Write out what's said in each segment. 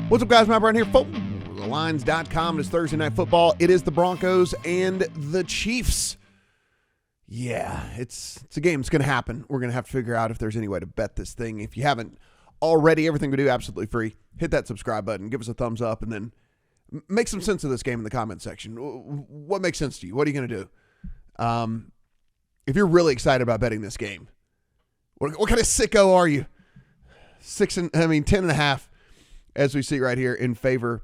What's up, guys? Matt Brown here. TheLines.com. It's Thursday Night Football. It is the Broncos and the Chiefs. Yeah, it's a game. It's going to happen. We're going to have to figure out if there's any way to bet this thing. If you haven't already, everything we do absolutely free. Hit that subscribe button. Give us a thumbs up, and then make some sense of this game in the comment section. What makes sense to you? What are you going to do? If you're really excited about betting this game, what kind of sicko are you? 10.5. As we see right here, in favor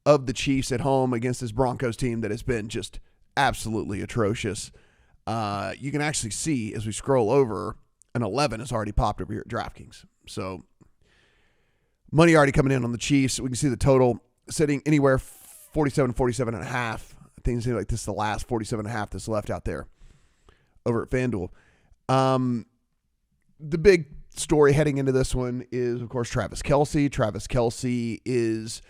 of the Chiefs at home against this Broncos team that has been just absolutely atrocious. You can actually see as we scroll over, an 11 has already popped over here at DraftKings. So money already coming in on the Chiefs. We can see the total sitting anywhere 47.5. I think it's like this is the last 47.5 that's left out there over at FanDuel. The big story heading into this one is, of course, Travis Kelce. Travis Kelce is,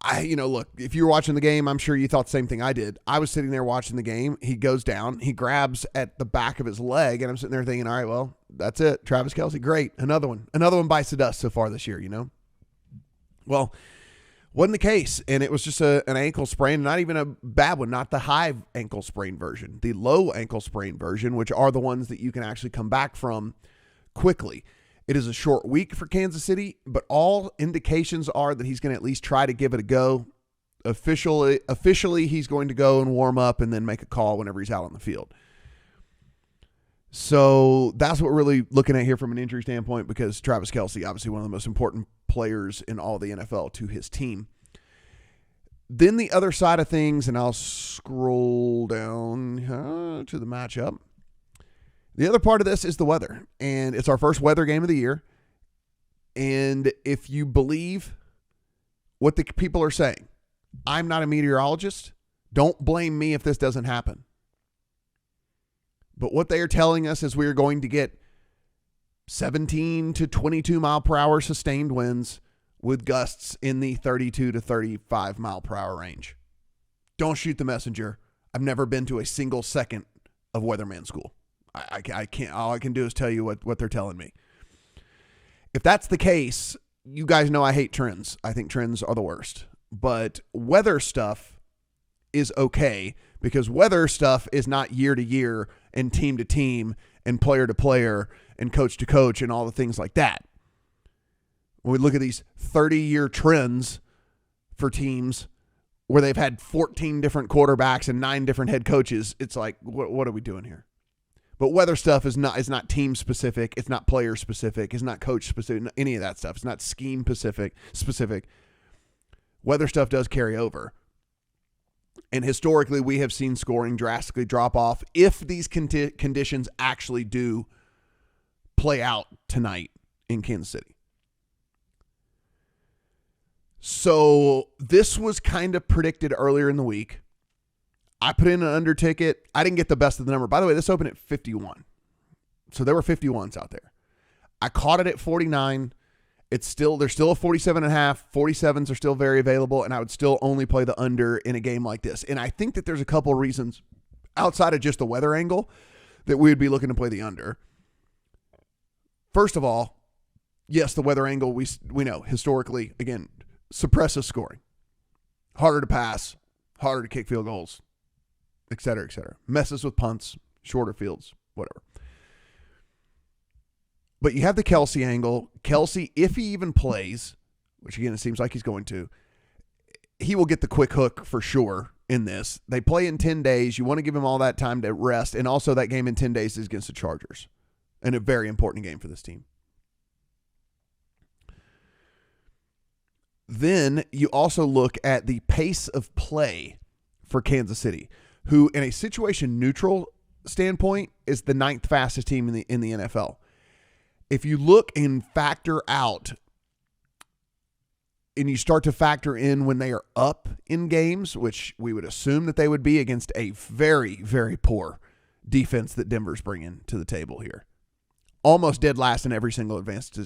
look, if you were watching the game, I'm sure you thought the same thing I did. I was sitting there watching the game. He goes down. He grabs at the back of his leg, and I'm sitting there thinking, all right, well, that's it. Travis Kelce, great. Another one bites the dust so far this year, Well, wasn't the case, and it was just an ankle sprain, not even a bad one, not the high ankle sprain version, the low ankle sprain version, which are the ones that you can actually come back from quickly. It is a short week for Kansas City, but all indications are that he's going to at least try to give it a go. Officially, he's going to go and warm up and then make a call whenever he's out on the field. So that's what we're really looking at here from an injury standpoint, because Travis Kelce, obviously one of the most important players in all the NFL to his team. Then the other side of things, and I'll scroll down to the matchup. The other part of this is the weather, and it's our first weather game of the year. And if you believe what the people are saying, I'm not a meteorologist. Don't blame me if this doesn't happen. But what they are telling us is we are going to get 17 to 22 mile per hour sustained winds with gusts in the 32 to 35 mile per hour range. Don't shoot the messenger. I've never been to a single second of weatherman school. I can't. All I can do is tell you what they're telling me. If that's the case, you guys know I hate trends. I think trends are the worst. But weather stuff is okay, because weather stuff is not year to year and team to team and player to player and coach to coach and all the things like that. When we look at these 30-year trends for teams where they've had 14 different quarterbacks and 9 different head coaches, it's like, what are we doing here? But weather stuff is not team specific. It's not player specific. It's not coach specific. Any of that stuff. It's not scheme specific. Weather stuff does carry over. And historically, we have seen scoring drastically drop off if these conditions actually do play out tonight in Kansas City. So this was kind of predicted earlier in the week. I put in an under ticket. I didn't get the best of the number. By the way, this opened at 51. So there were 51s out there. I caught it at 49. There's still a 47.5. 47s are still very available, and I would still only play the under in a game like this. And I think that there's a couple of reasons outside of just the weather angle that we would be looking to play the under. First of all, yes, the weather angle, we know historically, again, suppresses scoring. Harder to pass, harder to kick field goals, et cetera, et cetera. Messes with punts, shorter fields, whatever. But you have the Kelce angle. Kelce, if he even plays, which again, it seems like he's going to, he will get the quick hook for sure in this. They play in 10 days. You want to give him all that time to rest. And also that game in 10 days is against the Chargers. And a very important game for this team. Then you also look at the pace of play for Kansas City, who in a situation neutral standpoint is the 9th fastest team in the NFL. If you look and factor out and you start to factor in when they are up in games, which we would assume that they would be against a very, very poor defense that Denver's bringing to the table here. Almost dead last in every single advanced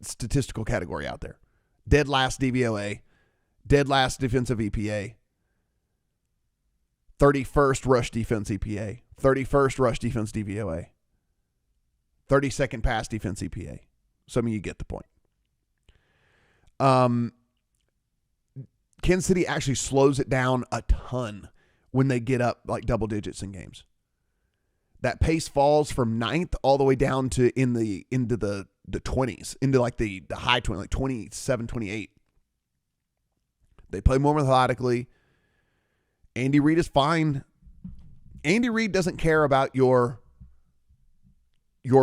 statistical category out there. Dead last DVOA, dead last defensive EPA, 31st rush defense EPA, 31st rush defense DVOA, 32nd pass defense EPA. So, I mean, you get the point. Kansas City actually slows it down a ton when they get up like double digits in games. That pace falls from 9th all the way down to into the 20s, into like the high 20s, like 27, 28. They play more methodically. Andy Reid is fine. Andy Reid doesn't care about your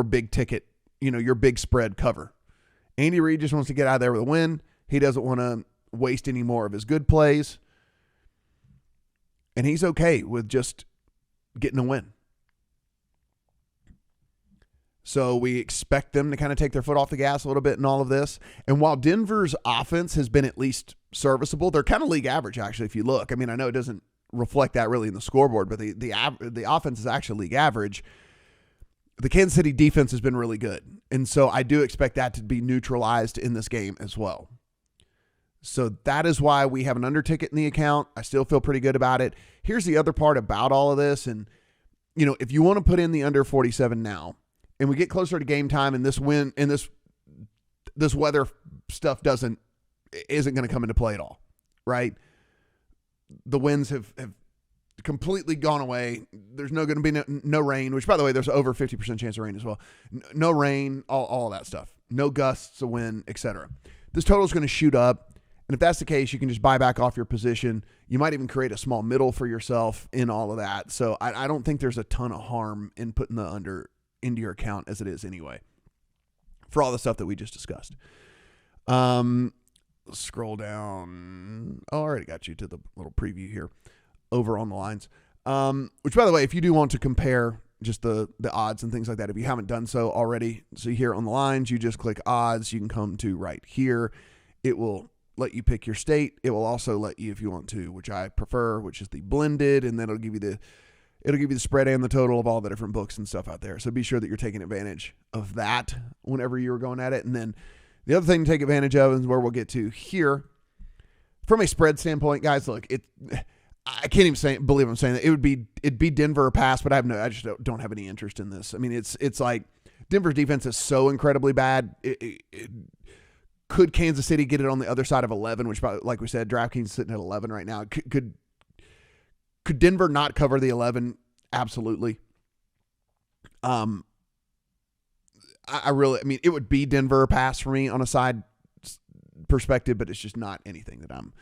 big ticket, your big spread cover. Andy Reid just wants to get out of there with a win. He doesn't want to waste any more of his good plays. And he's okay with just getting a win. So we expect them to kind of take their foot off the gas a little bit in all of this. And while Denver's offense has been at least serviceable, they're kind of league average, actually, if you look. I mean, I know it doesn't reflect that really in the scoreboard, but the offense is actually league average. The Kansas City defense has been really good. And so I do expect that to be neutralized in this game as well. So that is why we have an under ticket in the account. I still feel pretty good about it. Here's the other part about all of this. And, if you want to put in the under 47 now, and we get closer to game time and this weather stuff isn't going to come into play at all, right? The winds have completely gone away. There's going to be no rain, which, by the way, there's over 50% chance of rain as well. No rain, all that stuff. No gusts of wind, etc. This total is going to shoot up. And if that's the case, you can just buy back off your position. You might even create a small middle for yourself in all of that. So I don't think there's a ton of harm in putting the under into your account as it is anyway, for all the stuff that we just discussed. Scroll down. Oh, I already got you to the little preview here over on the lines. Which, by the way, if you do want to compare just the odds and things like that, if you haven't done so already, so here on the lines, you just click odds. You can come to right here. It will let you pick your state. It will also let you, if you want to, which I prefer, which is the blended, and then it'll give you the spread and the total of all the different books and stuff out there. So be sure that you're taking advantage of that whenever you're going at it. And then the other thing to take advantage of is where we'll get to here. From a spread standpoint, guys, look, I can't even believe I'm saying that. It'd be Denver or pass, but I just don't have any interest in this. I mean, it's like Denver's defense is so incredibly bad. Could Kansas City get it on the other side of 11, which, like we said, DraftKings is sitting at 11 right now. Could Denver not cover the 11? Absolutely. I mean, it would be Denver or pass for me on a side perspective, but it's just not anything that I'm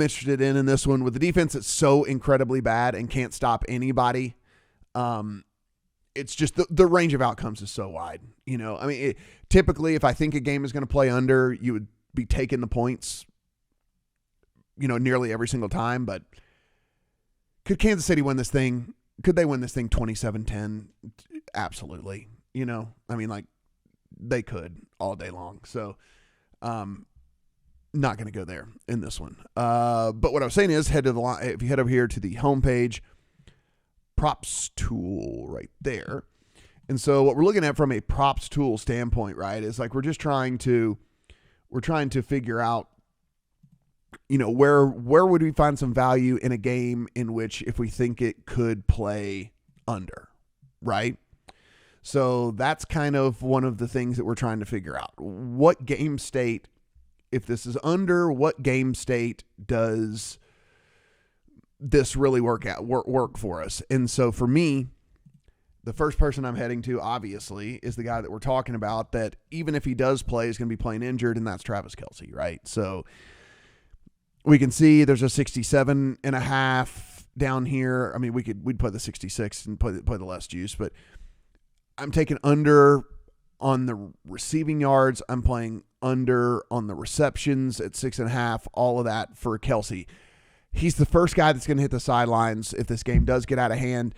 interested in this one. With the defense that's so incredibly bad and can't stop anybody, it's just the range of outcomes is so wide. I mean, typically, if I think a game is going to play under, you would be taking the points, nearly every single time, but could Kansas City win this thing? Could they win this thing 27-10? Absolutely. I mean, like, they could all day long. So, not going to go there in this one. But what I was saying is, head to the line. If you head over here to the homepage, props tool right there. And so what we're looking at from a props tool standpoint, right, is like we're trying to figure out, where would we find some value in a game in which if we think it could play under, right? So that's kind of one of the things that we're trying to figure out. What game state, if this is under, what game state does this really work for us? And so for me, the first person I'm heading to, obviously, is the guy that we're talking about that even if he does play, is going to be playing injured, and that's Travis Kelce, right? So we can see there's a 67.5 down here. I mean, we'd play the 66 and play the less juice, but I'm taking under on the receiving yards. I'm playing under on the receptions at 6.5, all of that for Kelce. He's the first guy that's going to hit the sidelines if this game does get out of hand.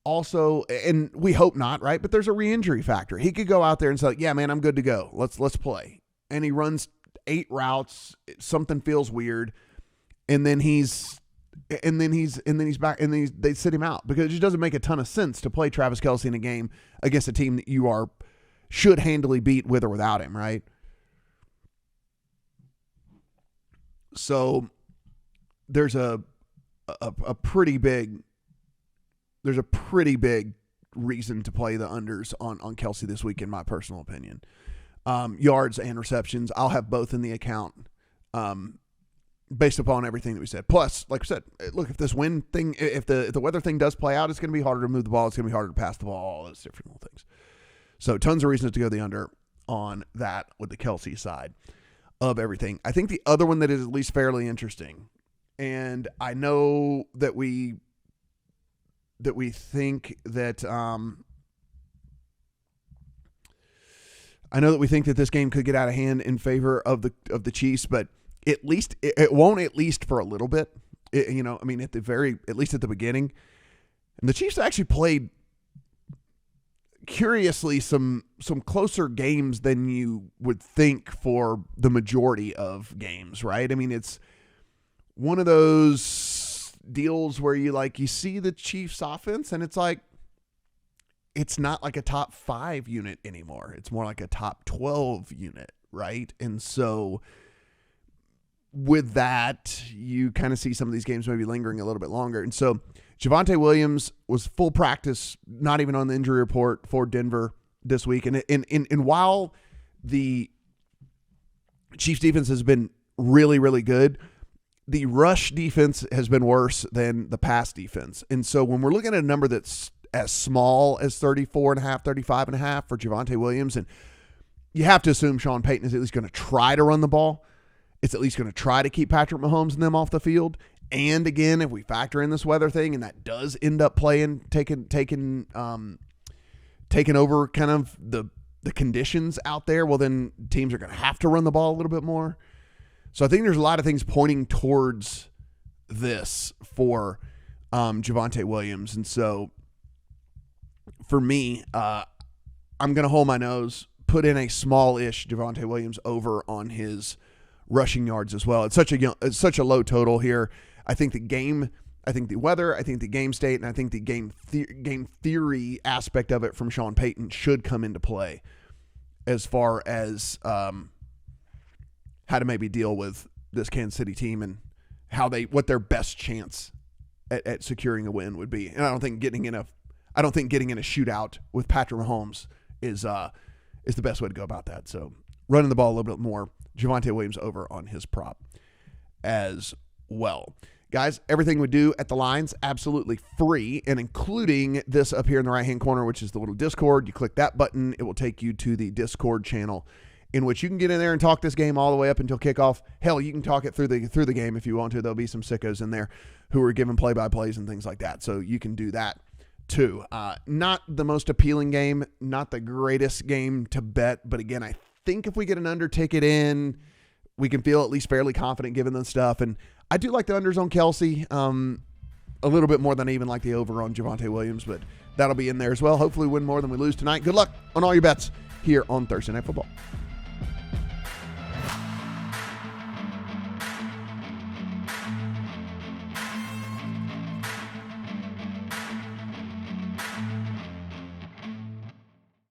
Also, and we hope not, right? But there's a re-injury factor. He could go out there and say, yeah, man, I'm good to go. Let's play. And he runs 8 routes. Something feels weird. And then he's back, and then they sit him out because it just doesn't make a ton of sense to play Travis Kelce in a game against a team that you should handily beat with or without him, right? So there's a pretty big reason to play the unders on Kelce this week, in my personal opinion. Yards and receptions, I'll have both in the account. based upon everything that we said. Plus, like I said, look, if this wind thing, if the weather thing does play out, it's going to be harder to move the ball. It's going to be harder to pass the ball, all those different little things. So tons of reasons to go the under on that with the Kelce side of everything. I think the other one that is at least fairly interesting, and I know that we think that this game could get out of hand in favor of the Chiefs, but at least it won't, at least for a little bit. At least at the beginning. And the Chiefs actually played, curiously, some closer games than you would think for the majority of games, right? I mean, it's one of those deals where you see the Chiefs offense and it's like, it's not like a top 5 unit anymore. It's more like a top 12 unit, right? And so with that, you kind of see some of these games maybe lingering a little bit longer. And so Javonte Williams was full practice, not even on the injury report for Denver this week. And while the Chiefs defense has been really, really good, the rush defense has been worse than the pass defense. And so when we're looking at a number that's as small as 34.5, 35.5 for Javonte Williams, and you have to assume Sean Payton is at least going to try to run the ball. It's at least going to try to keep Patrick Mahomes and them off the field. And again, if we factor in this weather thing and that does end up taking over kind of the conditions out there, well, then teams are going to have to run the ball a little bit more. So I think there's a lot of things pointing towards this for Javonte Williams. And so for me, I'm going to hold my nose, put in a small-ish Javonte Williams over on his rushing yards as well. It's such a low total here. I think the weather, I think the game state, and I think the game theory aspect of it from Sean Payton should come into play as far as how to maybe deal with this Kansas City team and what their best chance at securing a win would be. And I don't think getting in a shootout with Patrick Mahomes is the best way to go about that. So running the ball a little bit more, Javonte Williams over on his prop as well. Guys, everything we do at the lines, absolutely free, and including this up here in the right-hand corner, which is the little Discord. You click that button, it will take you to the Discord channel in which you can get in there and talk this game all the way up until kickoff. Hell, you can talk it through the game if you want to. There'll be some sickos in there who are giving play-by-plays and things like that, so you can do that too. Not the most appealing game, not the greatest game to bet, but again, I think if we get an under ticket in, we can feel at least fairly confident given the stuff. And I do like the unders on Kelce a little bit more than I even like the over on Javonte Williams, but that'll be in there as well. Hopefully win more than we lose tonight. Good luck on all your bets here on Thursday Night Football.